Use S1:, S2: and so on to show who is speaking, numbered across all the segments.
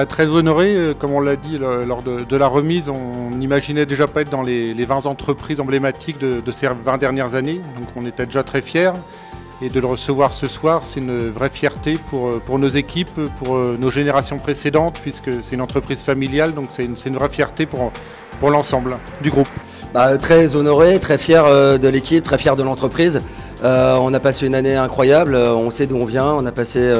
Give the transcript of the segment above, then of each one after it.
S1: Très honoré, comme on l'a dit lors de la remise, on n'imaginait déjà pas être dans les 20 entreprises emblématiques de ces 20 dernières années, donc on était déjà très fiers. Et de le recevoir ce soir, c'est une vraie fierté pour nos équipes, pour nos générations précédentes, puisque c'est une entreprise familiale, donc c'est une vraie fierté pour l'ensemble du groupe.
S2: Très honoré, très fier de l'équipe, très fier de l'entreprise. On a passé une année incroyable, on sait d'où on vient. On a passé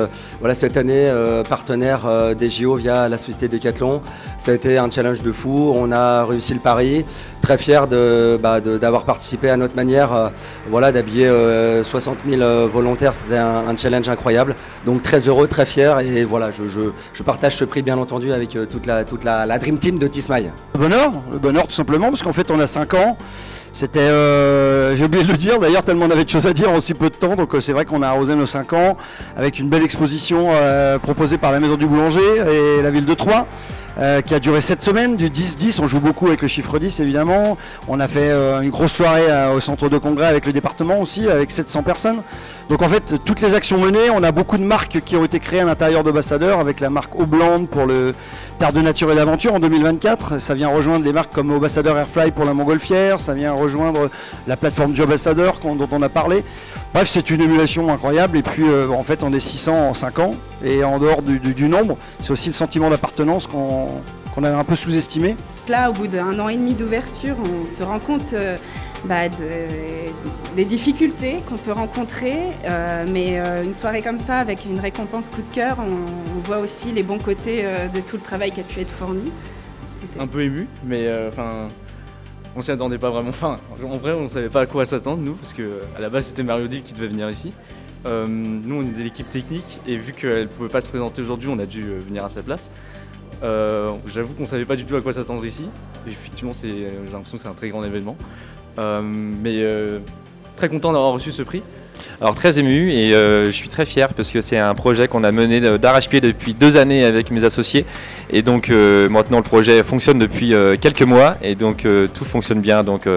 S2: cette année partenaire des JO via la société Decathlon. Ça a été un challenge de fou, on a réussi le pari. Très fier d'avoir participé à notre manière, d'habiller 60 000 volontaires. C'était un challenge incroyable. Donc très heureux, très fier et voilà, je partage ce prix bien entendu avec toute la Dream Team de Tismaï.
S3: Le bonheur tout simplement parce qu'en fait on a 5 ans. C'était, j'ai oublié de le dire d'ailleurs, tellement on avait de choses à dire en si peu de temps, donc c'est vrai qu'on a arrosé nos 5 ans avec une belle exposition proposée par la Maison du Boulanger et la ville de Troyes. Qui a duré 7 semaines, du 10-10, on joue beaucoup avec le chiffre 10 évidemment. On a fait une grosse soirée au centre de congrès avec le département aussi, avec 700 personnes. Donc en fait, toutes les actions menées, on a beaucoup de marques qui ont été créées à l'intérieur d'Ambassadeur, avec la marque Obland pour le Terre de Nature et d'Aventure en 2024. Ça vient rejoindre des marques comme Ambassadeur Airfly pour la Montgolfière, ça vient rejoindre la plateforme Jobassadeur dont on a parlé. Bref, c'est une émulation incroyable et puis en fait on est 600 en 5 ans et en dehors du nombre, c'est aussi le sentiment d'appartenance qu'on a un peu sous-estimé.
S4: Là, au bout d'1 an et demi d'ouverture, on se rend compte des difficultés qu'on peut rencontrer, mais une soirée comme ça, avec une récompense coup de cœur, on voit aussi les bons côtés de tout le travail qui a pu être fourni.
S5: Un peu ému, mais on s'y attendait pas vraiment. En vrai, on savait pas à quoi s'attendre, nous, parce qu'à la base, c'était Mario Dill qui devait venir ici. Nous, on est de l'équipe technique, et vu qu'elle ne pouvait pas se présenter aujourd'hui, on a dû venir à sa place. J'avoue qu'on ne savait pas du tout à quoi s'attendre ici. Et effectivement, j'ai l'impression que c'est un très grand événement. Très content d'avoir reçu ce prix.
S6: Alors très ému et je suis très fier parce que c'est un projet qu'on a mené d'arrache-pied depuis 2 années avec mes associés. Et donc maintenant le projet fonctionne depuis quelques mois et donc tout fonctionne bien. Donc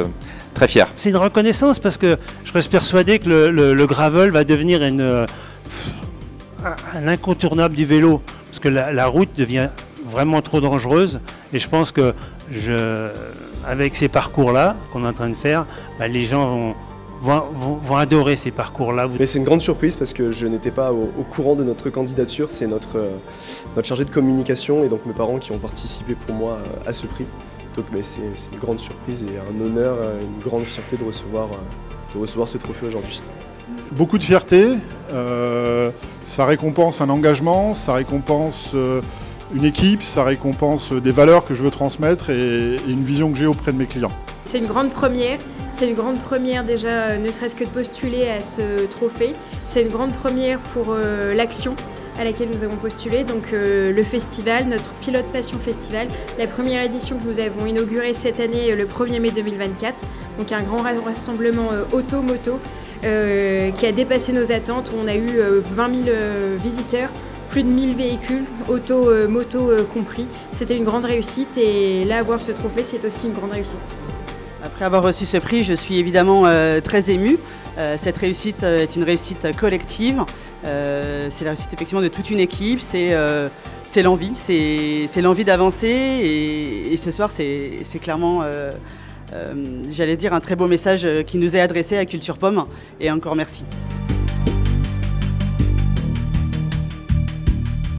S6: très fier.
S7: C'est une reconnaissance parce que je reste persuadé que le gravel va devenir un incontournable du vélo. Parce que la route devient vraiment trop dangereuse et je pense que avec ces parcours-là qu'on est en train de faire, les gens vont adorer ces parcours-là.
S8: Mais c'est une grande surprise parce que je n'étais pas au courant de notre candidature, c'est notre chargé de communication et donc mes parents qui ont participé pour moi à ce prix. Donc c'est une grande surprise et un honneur, une grande fierté de recevoir ce trophée aujourd'hui.
S9: Beaucoup de fierté, ça récompense un engagement, ça récompense une équipe, ça récompense des valeurs que je veux transmettre et une vision que j'ai auprès de mes clients.
S10: C'est une grande première déjà, ne serait-ce que de postuler à ce trophée. C'est une grande première pour l'action à laquelle nous avons postulé, donc le festival, notre Pilote Passion Festival, la première édition que nous avons inaugurée cette année le 1er mai 2024, donc un grand rassemblement auto-moto qui a dépassé nos attentes, où on a eu 20 000 visiteurs, plus de 1000 véhicules, auto, moto compris. C'était une grande réussite et là, avoir ce trophée, c'est aussi une grande réussite.
S11: Après avoir reçu ce prix, je suis évidemment très émue. Cette réussite est une réussite collective. C'est la réussite effectivement de toute une équipe. C'est l'envie, c'est l'envie d'avancer. Et ce soir, c'est clairement, j'allais dire, un très beau message qui nous est adressé à Culture Pomme. Et encore merci.